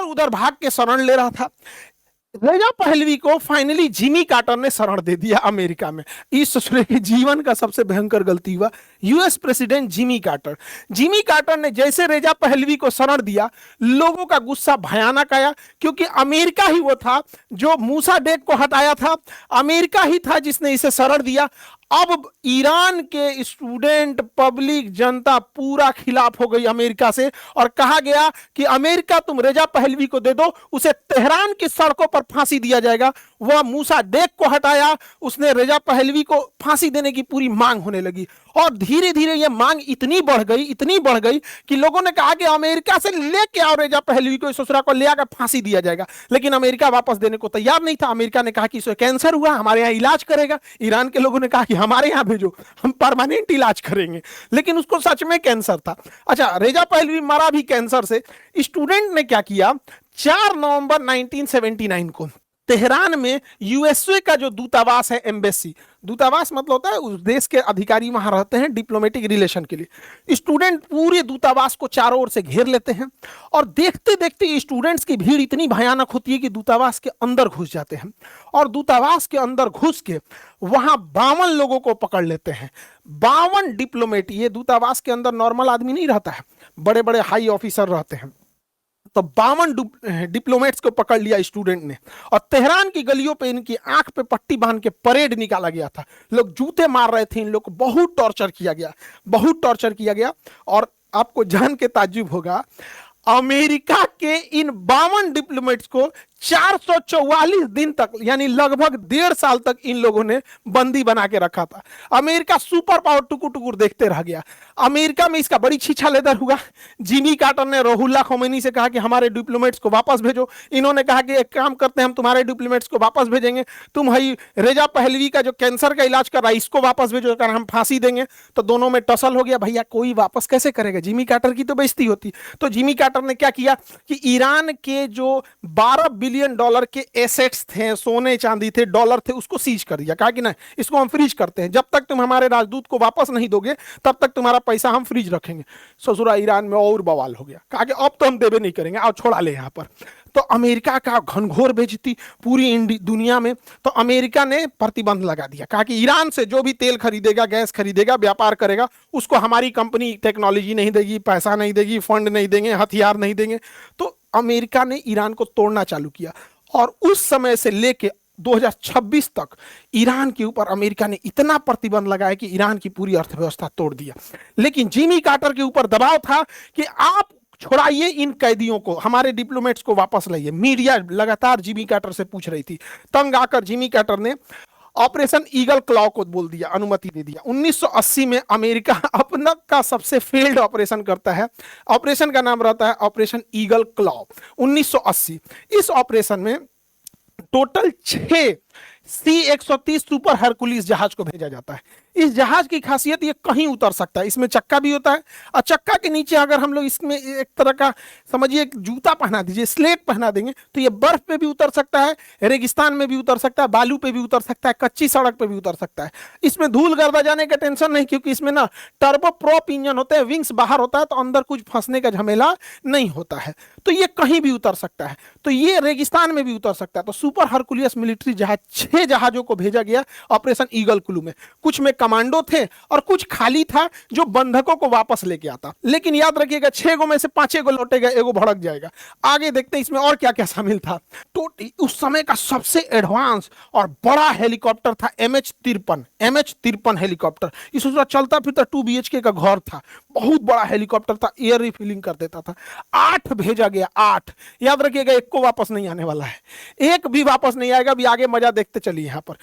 उधर भाग के शरण ले रहा था। रेजा पहलवी को फाइनली जिमी कार्टर ने शरण दे दिया अमेरिका में। इस ससुरे के जीवन का सबसे भयंकर गलती हुआ। यूएस प्रेसिडेंट जिमी कार्टर ने जैसे रेजा पहलवी को शरण दिया, लोगों का गुस्सा भयानक आया, क्योंकि अमेरिका ही वो था जो मूसा डेक को हटाया था, अमेरिका ही था जिसने इसे शरण दिया। अब ईरान के स्टूडेंट, पब्लिक, जनता पूरा खिलाफ हो गई अमेरिका से, और कहा गया कि अमेरिका तुम रेजा पहलवी को दे दो, उसे तेहरान की सड़कों पर फांसी दिया जाएगा। वह मूसा डेक को हटाया, उसने रेजा पहलवी को फांसी देने की पूरी मांग होने लगी, और धीरे धीरे यह मांग इतनी बढ़ गई कि लोगों ने कहा कि अमेरिका से लेके आओ रेजा पहलवी को, ससुरा को ले आकर फांसी दिया जाएगा। लेकिन अमेरिका वापस देने को तैयार नहीं था। अमेरिका ने कहा कि इसे कैंसर हुआ, हमारे यहाँ इलाज करेगा। ईरान के लोगों ने कहा कि हमारे यहाँ भेजो, हम परमानेंट इलाज करेंगे। लेकिन उसको सच में कैंसर था। अच्छा, रेजा पहलवी मरा भी कैंसर से। स्टूडेंट ने क्या किया, 4 नवंबर 1979 को तेहरान में यूएसए का जो दूतावास है, एम्बेसी, दूतावास मतलब होता है उस देश के अधिकारी वहां रहते हैं डिप्लोमेटिक रिलेशन के लिए। स्टूडेंट पूरे दूतावास को चारों ओर से घेर लेते हैं, और देखते देखते स्टूडेंट्स की भीड़ इतनी भयानक होती है कि दूतावास के अंदर घुस जाते हैं, और दूतावास के अंदर घुस के वहां 52 लोगों को पकड़ लेते हैं। 52 डिप्लोमेट, ये दूतावास के अंदर नॉर्मल आदमी नहीं रहता है, बड़े बड़े हाई ऑफिसर रहते हैं। तो 52 डिप्लोमेट्स को पकड़ लिया स्टूडेंट ने, और तेहरान की गलियों पे इनकी आंख पे पट्टी बांध के परेड निकाला गया था। लोग जूते मार रहे थे, इन लोग को बहुत टॉर्चर किया गया। और आपको जान के ताज्जुब होगा, अमेरिका के इन 52 डिप्लोमेट्स को 444 दिन तक, यानी लगभग 1.5 साल तक इन लोगों ने बंदी बना के रखा था। अमेरिका सुपर पावर टुकुर टुकुर देखते रह गया। अमेरिका में इसका बड़ी छीछा लेदर हुआ। जिमी कार्टर ने रुहुल्लाह खोमेनी से कहा कि हमारे डिप्लोमेट्स को वापस भेजो। इन्होंने कहा कि एक काम करते हैं, हम तुम्हारे डिप्लोमेट्स को वापस भेजेंगे, तुम हई रेजा पहलवी का जो कैंसर का इलाज कर रहा है इसको वापस भेजो, कारण हम फांसी देंगे। तो दोनों में टसल हो गया। भैया कोई वापस कैसे करेगा, जिमी कार्टर की तो बेइज्जती होती। तो जिमी कार्टर ने क्या किया कि ईरान के जो 12 बिलियन डॉलर के एसेट्स थे, सोने चांदी थे, डॉलर थे, उसको सीज कर दिया। कहा कि नहीं, इसको हम फ्रीज करते हैं, जब तक तुम हमारे राजदूत को वापस नहीं दोगे तब तक तुम्हारा पैसा हम फ्रीज रखेंगे। ससुरा ईरान में और बवाल हो गया। कहा कि अब तो हम देवे नहीं करेंगे, आओ छोड़ा ले यहाँ पर। तो अमेरिका का घनघोर बेइज्जती पूरी दुनिया में। तो अमेरिका ने प्रतिबंध लगा दिया, कहा कि ईरान से जो भी तेल खरीदेगा, गैस खरीदेगा, व्यापार करेगा, उसको हमारी कंपनी टेक्नोलॉजी नहीं देगी, पैसा नहीं देगी, फंड नहीं देंगे, हथियार नहीं देंगे। तो अमेरिका ने ईरान को तोड़ना चालू किया, और उस समय से लेके 2026 तक ईरान के ऊपर अमेरिका ने इतना प्रतिबंध लगाया कि ईरान की पूरी अर्थव्यवस्था तोड़ दिया। लेकिन जिमी कार्टर के ऊपर दबाव था कि आप छोड़ाइए इन कैदियों को, हमारे डिप्लोमेट्स को वापस लाइए। मीडिया लगातार जिमी कार्टर से पूछ रही थी। तंग आकर जिमी कार्टर ने ऑपरेशन ईगल क्लॉ को बोल दिया, अनुमति दे दिया। 1980 में अमेरिका अपना का सबसे फेल्ड ऑपरेशन करता है। ऑपरेशन का नाम रहता है ऑपरेशन ईगल क्लॉ। 1980 इस ऑपरेशन में टोटल 6 C-130 सुपर हरकुलिस जहाज को भेजा जाता है। इस जहाज की खासियत ये कहीं उतर सकता है, इसमें चक्का भी होता है, और चक्का के नीचे अगर हम लोग इसमें एक तरह का समझिए एक जूता पहना दीजिए, स्लेट पहना देंगे, तो ये बर्फ पे भी उतर सकता है, रेगिस्तान में भी उतर सकता है, बालू पे भी उतर सकता है, कच्ची सड़क पे भी उतर सकता है। इसमें धूल गर्दा जाने का टेंशन नहीं, क्योंकि इसमें ना टर्बो प्रोप इंजन होते हैं, विंग्स बाहर होता है, तो अंदर कुछ फंसने का झमेला नहीं होता है। तो ये कहीं भी उतर सकता है, तो ये रेगिस्तान में भी उतर सकता है। तो सुपर हरकुलियस मिलिट्री जहाज 6 जहाजों को भेजा गया ऑपरेशन ईगल क्लू में। कुछ में कमांडो थे और कुछ खाली था जो बंधकों को वापस लेके आता। लेकिन याद रखिएगा 6 गो में से 5 गो लौटेगा, एगो भड़क जाएगा। आगे देखते हैं इसमें और क्या क्या शामिल था। तो उस समय का सबसे एडवांस और बड़ा हेलीकॉप्टर था MH-53 हेलीकॉप्टर। इस चलता फिरता 2 BHK का घर था, बहुत बड़ा हेलीकॉप्टर था, एयर रिफिलिंग कर देता था। 8 भेजा गया, 8। याद रखिएगा एक को वापस नहीं आने वाला है, एक भी वापस नहीं आएगा। अभी आगे मजा देखते चलिए यहाँ पर।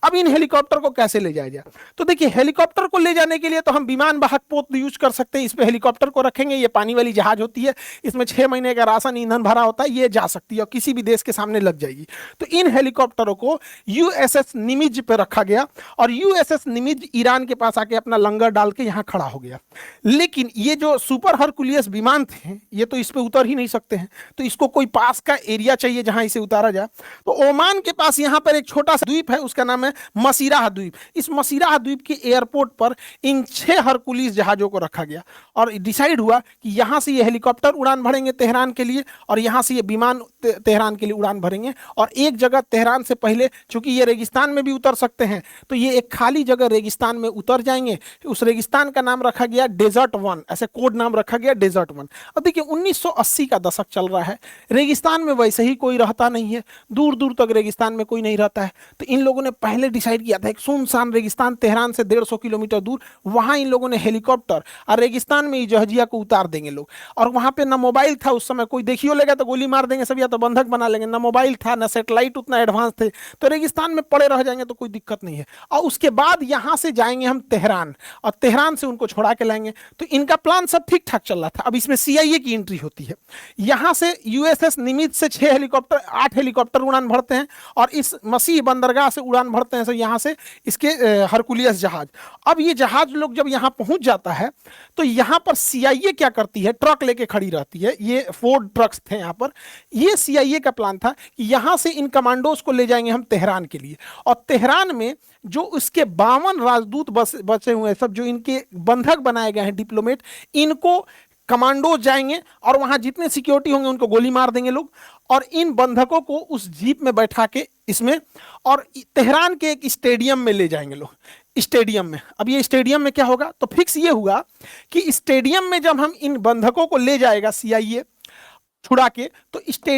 अब इन हेलीकॉप्टर को कैसे ले जाया जाए, तो देखिए हेलीकॉप्टर को ले जाने के लिए तो हम विमान वाहक पोत यूज कर सकते हैं। इस पे हेलीकॉप्टर को रखेंगे, ये पानी वाली जहाज होती है, इसमें 6 महीने का राशन ईंधन भरा होता है, ये जा सकती है और किसी भी देश के सामने लग जाएगी। तो इन हेलीकॉप्टरों को USS निमिज पे रखा गया, और USS निमिज ईरान के पास आके अपना लंगर डाल के यहाँ खड़ा हो गया। लेकिन ये जो सुपर हरकुलियस विमान थे, ये तो इस पे उतर ही नहीं सकते हैं, तो इसको कोई पास का एरिया चाहिए जहां इसे उतारा जाए। तो ओमान के पास यहाँ पर एक छोटा छोटा सा द्वीप है, उसका नाम है मसीराह द्वीप। इस मसीराह द्वीप के एयरपोर्ट पर इन 6 हरकुलिस जहाजों को रखा गया और डिसाइड हुआ कि यहां से ये हेलीकॉप्टर उड़ान भरेंगे तेहरान के लिए और यहां से ये विमान तेहरान के लिए उड़ान भरेंगे। और एक जगह तेहरान से पहले, चूंकि ये रेगिस्तान में भी उतर सकते हैं, तो ये एक खाली जगह रेगिस्तान में उतर जाएंगे। उस रेगिस्तान का नाम रखा गया डेजर्ट 1, ऐसे कोड नाम रखा गया डेजर्ट 1। अब देखिए 1980 का दशक चल रहा है, रेगिस्तान में वैसे ही कोई रहता नहीं है, दूर दूर तक रेगिस्तान में कोई नहीं रहता है। तो इन लोगों ने पहले डिसाइड किया था एक सुनसान रेगिस्तान तेहरान से 150 किलोमीटर दूर, वहां इन लोगों ने हेलीकॉप्टर और रेगिस्तान में जहाजिया को उतार देंगे लोग। और वहां पे ना मोबाइल था उस समय, कोई देखियो लेगा तो गोली मार देंगे सब, या तो बंधक बना लेंगे। ना मोबाइल था, ना सैटेलाइट उतना एडवांस थे, तो रेगिस्तान में पड़े रह जाएंगे तो कोई दिक्कत नहीं है। और उसके बाद यहां से जाएंगे हम तेहरान और तेहरान से उनको छोड़ा के लाएंगे। तो इनका प्लान सब ठीक ठाक चल रहा था। अब इसमें CIA की एंट्री होती है। यहां से USS निमित्त से 6 हेलीकॉप्टर 8 हेलीकॉप्टर उड़ान भरते हैं और इस मसीह बंदरगाह से उड़ान भरते हैं यहां से इसके हरकुलियस जहाज। अब ये जहाज लोग जब यहां पहुंच जाता है तो यहां पर CIA क्या करती है, ट्रक लेके खड़ी रहती है। ये फोर्ड ट्रक्स थे यहां पर। ये CIA का प्लान था कि यहां से इन कमांडोज को ले जाएंगे हम तेहरान के लिए, और तेहरान में जो उसके 52 राजदूत बचे हुए हैं, सब जो इनके बंधक बनाए गए हैं डिप्लोमेट, इनको कमांडो जाएंगे और वहां जितने सिक्योरिटी होंगे उनको गोली मार देंगे लोग, और इन बंधकों को उस जीप में बैठा के इसमें और तेहरान के एक स्टेडियम में ले जाएंगे लोग। स्टेडियम में, अब ये स्टेडियम में क्या होगा, तो फिक्स ये हुआ कि स्टेडियम में जब हम इन बंधकों को ले जाएगा CIA छुड़ा के, तो स्टेडियम